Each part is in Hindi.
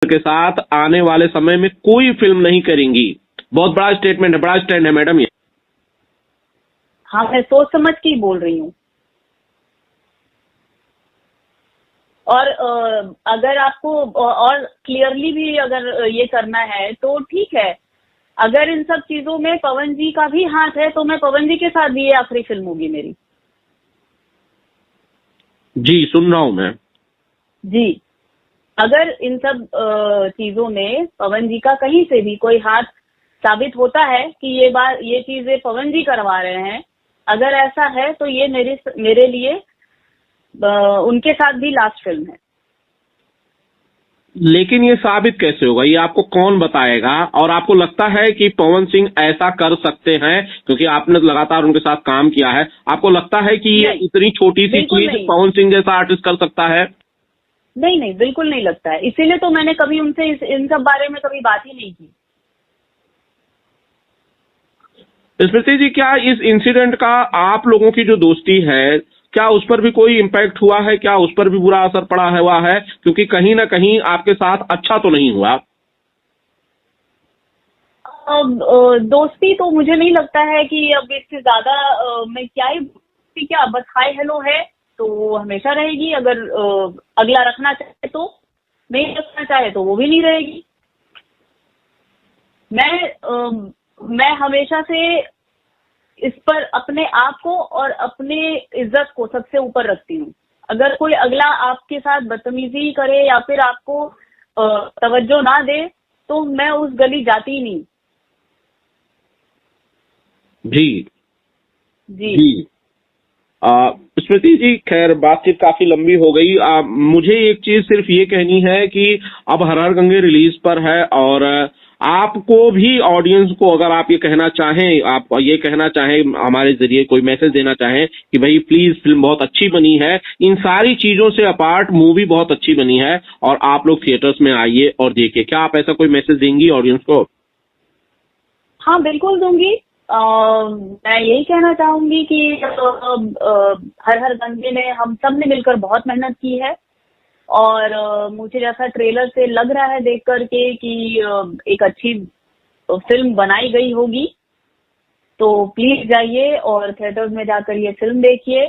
के साथ आने वाले समय में कोई फिल्म नहीं करेंगी। बहुत बड़ा स्टेटमेंट है, बड़ा स्टैंड है मैडम ये। हाँ, मैं सोच समझ के ही बोल रही हूँ। और अगर आपको और क्लियरली भी अगर ये करना है तो ठीक है। अगर इन सब चीजों में पवन जी का भी हाथ है तो मैं पवन जी के साथ भी ये आखिरी फिल्म होगी मेरी। जी सुन रहा हूं मैं। जी, अगर इन सब चीजों में पवन जी का कहीं से भी कोई हाथ साबित होता है कि ये चीजें पवन जी करवा रहे हैं, अगर ऐसा है तो ये मेरे लिए उनके साथ भी लास्ट फिल्म है। लेकिन ये साबित कैसे होगा, ये आपको कौन बताएगा? और आपको लगता है कि पवन सिंह ऐसा कर सकते हैं, क्योंकि आपने लगातार उनके साथ काम किया है, आपको लगता है कि ये इतनी छोटी सी चीज पवन सिंह जैसा आर्टिस्ट कर सकता है? नहीं, बिल्कुल नहीं लगता है। इसीलिए तो मैंने कभी उनसे इन सब बारे में कभी बात ही नहीं की। स्मृति जी, क्या इस इंसिडेंट का आप लोगों की जो दोस्ती है, क्या उस पर भी कोई इम्पैक्ट हुआ है? क्या उस पर भी बुरा असर पड़ा हुआ है? क्योंकि कहीं ना कहीं आपके साथ अच्छा तो नहीं हुआ। दोस्ती तो मुझे नहीं लगता है कि अब इससे ज्यादा मैं क्या बस हाय हेलो है तो हमेशा रहेगी। अगर अगला रखना चाहे तो, नहीं रखना चाहे तो वो भी नहीं रहेगी। मैं हमेशा से इस पर अपने आप को और अपने इज्जत को सबसे ऊपर रखती हूँ। अगर कोई अगला आपके साथ बदतमीजी करे या फिर आपको तवज्जो ना दे तो मैं उस गली जाती ही नहीं। जी जी, जी। स्मृति जी, खैर बातचीत काफी लंबी हो गई। मुझे एक चीज सिर्फ ये कहनी है कि अब हर हर गंगे रिलीज पर है, और आपको भी ऑडियंस को अगर आप ये कहना चाहें, आप ये कहना चाहें हमारे जरिए कोई मैसेज देना चाहें कि भाई प्लीज फिल्म बहुत अच्छी बनी है, इन सारी चीजों से अपार्ट मूवी बहुत अच्छी बनी है और आप लोग थिएटर्स में आइए और देखिए, क्या आप ऐसा कोई मैसेज देंगी ऑडियंस को? हाँ बिल्कुल दूंगी। मैं यही कहना चाहूंगी कि हर हर गंगे ने हम सब ने मिलकर बहुत मेहनत की है और मुझे जैसा ट्रेलर से लग रहा है देख करके कि एक अच्छी फिल्म बनाई गई होगी। तो प्लीज जाइए और थिएटर्स में जाकर ये फिल्म देखिए।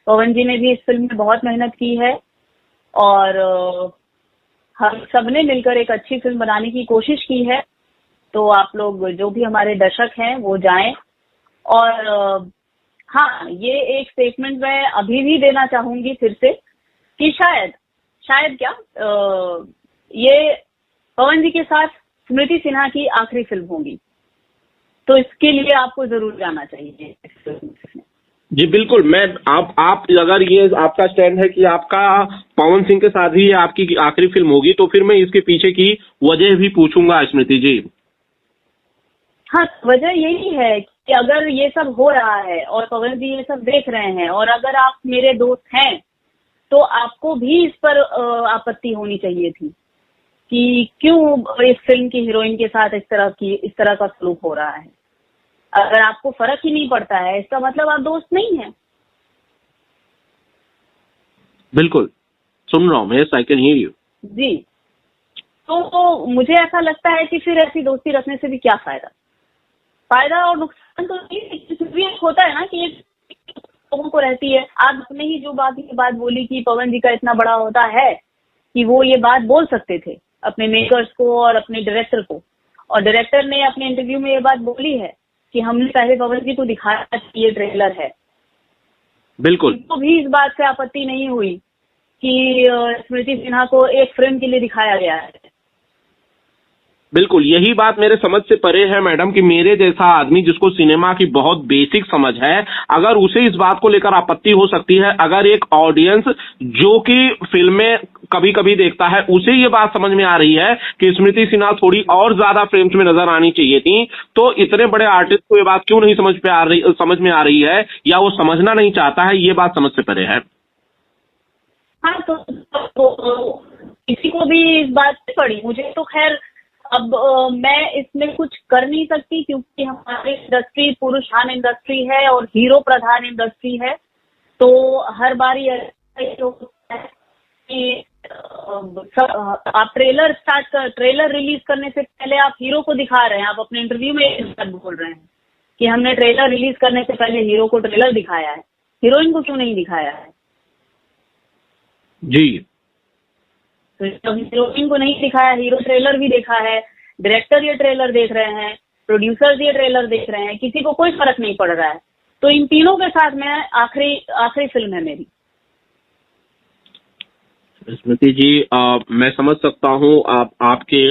पवन जी ने भी इस फिल्म में बहुत मेहनत की है और हम सब ने मिलकर एक अच्छी फिल्म बनाने की कोशिश की है। तो आप लोग जो भी हमारे दर्शक हैं वो जाएं। और हाँ, ये एक स्टेटमेंट मैं अभी भी देना चाहूंगी फिर से कि शायद क्या ये पवन जी के साथ स्मृति सिन्हा की आखिरी फिल्म होगी। तो इसके लिए आपको जरूर जाना चाहिए। जी बिल्कुल। मैं आप अगर ये आपका स्टैंड है कि आपका पवन सिंह के साथ ही ये आपकी आखिरी फिल्म होगी, तो फिर मैं इसके पीछे की वजह भी पूछूंगा स्मृति जी। हाँ, वजह यही है कि अगर ये सब हो रहा है और पवन जी ये सब देख रहे हैं और अगर आप मेरे दोस्त हैं तो आपको भी इस पर आपत्ति होनी चाहिए थी कि क्यों इस फिल्म की हीरोइन के साथ इस तरह का सलूक हो रहा है। अगर आपको फर्क ही नहीं पड़ता है इसका मतलब आप दोस्त नहीं हैं। बिल्कुल सुन रहा हूँ मैं, आई कैन हियर यू। जी, तो मुझे ऐसा लगता है कि फिर ऐसी दोस्ती रखने से भी क्या फायदा और नुकसान तो नहीं होता है ना कि लोगों को रहती है। आप अपने ही जो बात बोली कि पवन जी का इतना बड़ा होता है कि वो ये बात बोल सकते थे अपने मेकर्स को और अपने डायरेक्टर को, और डायरेक्टर ने अपने इंटरव्यू में ये बात बोली है कि हमने पहले पवन जी को दिखाया कि ये ट्रेलर है। बिल्कुल। तो भी इस बात से आपत्ति नहीं हुई कि स्मृति सिन्हा को एक फिल्म के लिए दिखाया गया है। बिल्कुल, यही बात मेरे समझ से परे है मैडम कि मेरे जैसा आदमी जिसको सिनेमा की बहुत बेसिक समझ है, अगर उसे इस बात को लेकर आपत्ति हो सकती है, अगर एक ऑडियंस जो कि फिल्में कभी कभी देखता है उसे ये बात समझ में आ रही है कि स्मृति सिन्हा थोड़ी और ज्यादा फ्रेम्स में नजर आनी चाहिए थी, तो इतने बड़े आर्टिस्ट को ये बात क्यों नहीं समझ में आ रही है, या वो समझना नहीं चाहता है, ये बात समझ से परे है। हाँ, तो किसी को भी इस बात से पड़ी, मुझे तो खैर अब मैं इसमें कुछ कर नहीं सकती क्योंकि हमारी इंडस्ट्री पुरुषान इंडस्ट्री है और हीरो प्रधान इंडस्ट्री है। तो हर बार ये होता है कि आप ट्रेलर रिलीज करने से पहले आप हीरो को दिखा रहे हैं, आप अपने इंटरव्यू में ये बात बोल रहे हैं कि हमने ट्रेलर रिलीज करने से पहले हीरो को ट्रेलर दिखाया है, हीरोइन को क्यों नहीं दिखाया है? जी। तो जब हीरोइन को नहीं दिखाया, हीरो ट्रेलर भी देखा है, डायरेक्टर ये ट्रेलर देख रहे हैं, प्रोड्यूसर्स ये ट्रेलर देख रहे हैं, किसी को कोई फर्क नहीं पड़ रहा है। तो इन तीनों के साथ मैं आखिरी फिल्म है मेरी। स्मृति जी, मैं समझ सकता हूँ आपके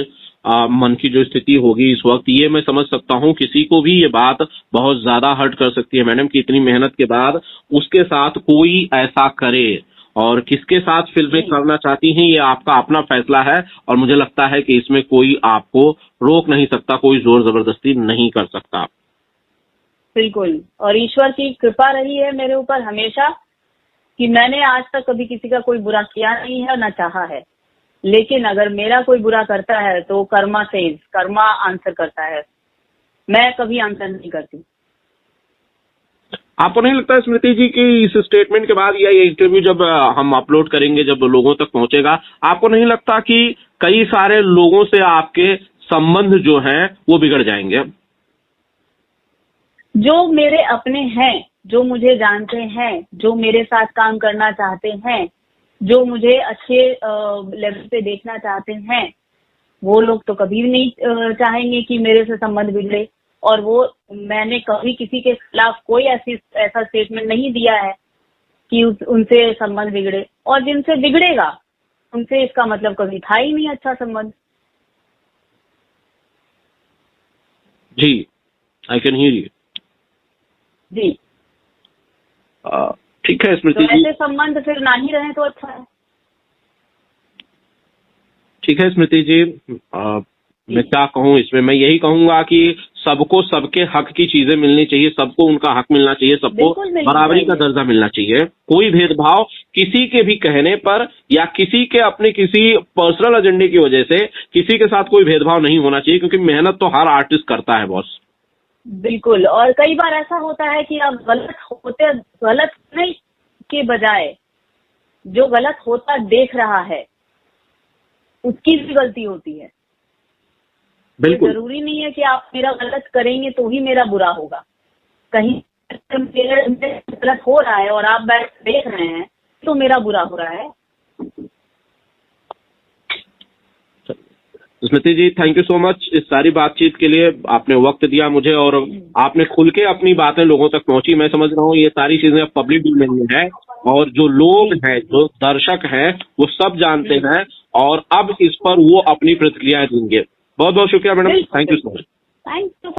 मन की जो स्थिति होगी इस वक्त, ये मैं समझ सकता हूँ। किसी को भी ये बात बहुत ज्यादा हर्ट कर सकती है मैडम कि इतनी मेहनत के बाद उसके साथ कोई ऐसा करे। और किसके साथ फिल्में करना चाहती हैं ये आपका अपना फैसला है, और मुझे लगता है कि इसमें कोई आपको रोक नहीं सकता, कोई जोर जबरदस्ती नहीं कर सकता। बिल्कुल, और ईश्वर की कृपा रही है मेरे ऊपर हमेशा कि मैंने आज तक कभी किसी का कोई बुरा किया नहीं है, ना चाहा है। लेकिन अगर मेरा कोई बुरा करता है तो कर्मा आंसर करता है, मैं कभी आंसर नहीं करती। आपको नहीं लगता स्मृति जी कि इस स्टेटमेंट के बाद या ये इंटरव्यू जब हम अपलोड करेंगे, जब लोगों तक पहुंचेगा, आपको नहीं लगता कि कई सारे लोगों से आपके संबंध जो हैं वो बिगड़ जाएंगे? जो मेरे अपने हैं, जो मुझे जानते हैं, जो मेरे साथ काम करना चाहते हैं, जो मुझे अच्छे लेवल पे देखना चाहते हैं, वो लोग तो कभी भी नहीं चाहेंगे कि मेरे से संबंध बिगड़े। और वो मैंने कभी किसी के खिलाफ कोई ऐसा स्टेटमेंट नहीं दिया है कि उनसे संबंध बिगड़े, और जिनसे बिगड़ेगा उनसे इसका मतलब कभी था ही नहीं अच्छा संबंध। जी, आई कैन हियर यू। जी, ठीक है स्मृति तो जी। ऐसे संबंध फिर ना ही रहे तो अच्छा है। ठीक है स्मृति जी, मैं क्या कहूँ इसमें, मैं यही कहूंगा कि सबको सबके हक की चीजें मिलनी चाहिए, सबको उनका हक मिलना चाहिए, सबको बराबरी का दर्जा मिलना चाहिए। कोई भेदभाव किसी के भी कहने पर या किसी के अपने किसी पर्सनल एजेंडे की वजह से किसी के साथ कोई भेदभाव नहीं होना चाहिए, क्योंकि मेहनत तो हर आर्टिस्ट करता है बॉस। बिल्कुल, और कई बार ऐसा होता है कि आप गलत नहीं के बजाय जो गलत होता देख रहा है उसकी भी गलती होती है। बिल्कुल, जरूरी नहीं है कि आप मेरा गलत करेंगे तो ही मेरा बुरा होगा। कहीं मेरा गलत हो रहा है और आप बैठ देख रहे हैं तो मेरा बुरा हो रहा है। स्मृति जी, थैंक यू सो मच इस सारी बातचीत के लिए। आपने वक्त दिया मुझे और आपने खुल के अपनी बातें लोगों तक पहुंची। मैं समझ रहा हूँ ये सारी चीजें अब पब्लिक डोमेन में है और जो लोग हैं, जो दर्शक हैं, वो सब जानते हैं और अब इस पर वो अपनी प्रतिक्रियाएं देंगे। बहुत बहुत शुक्रिया madam, thank you so much. Thank you.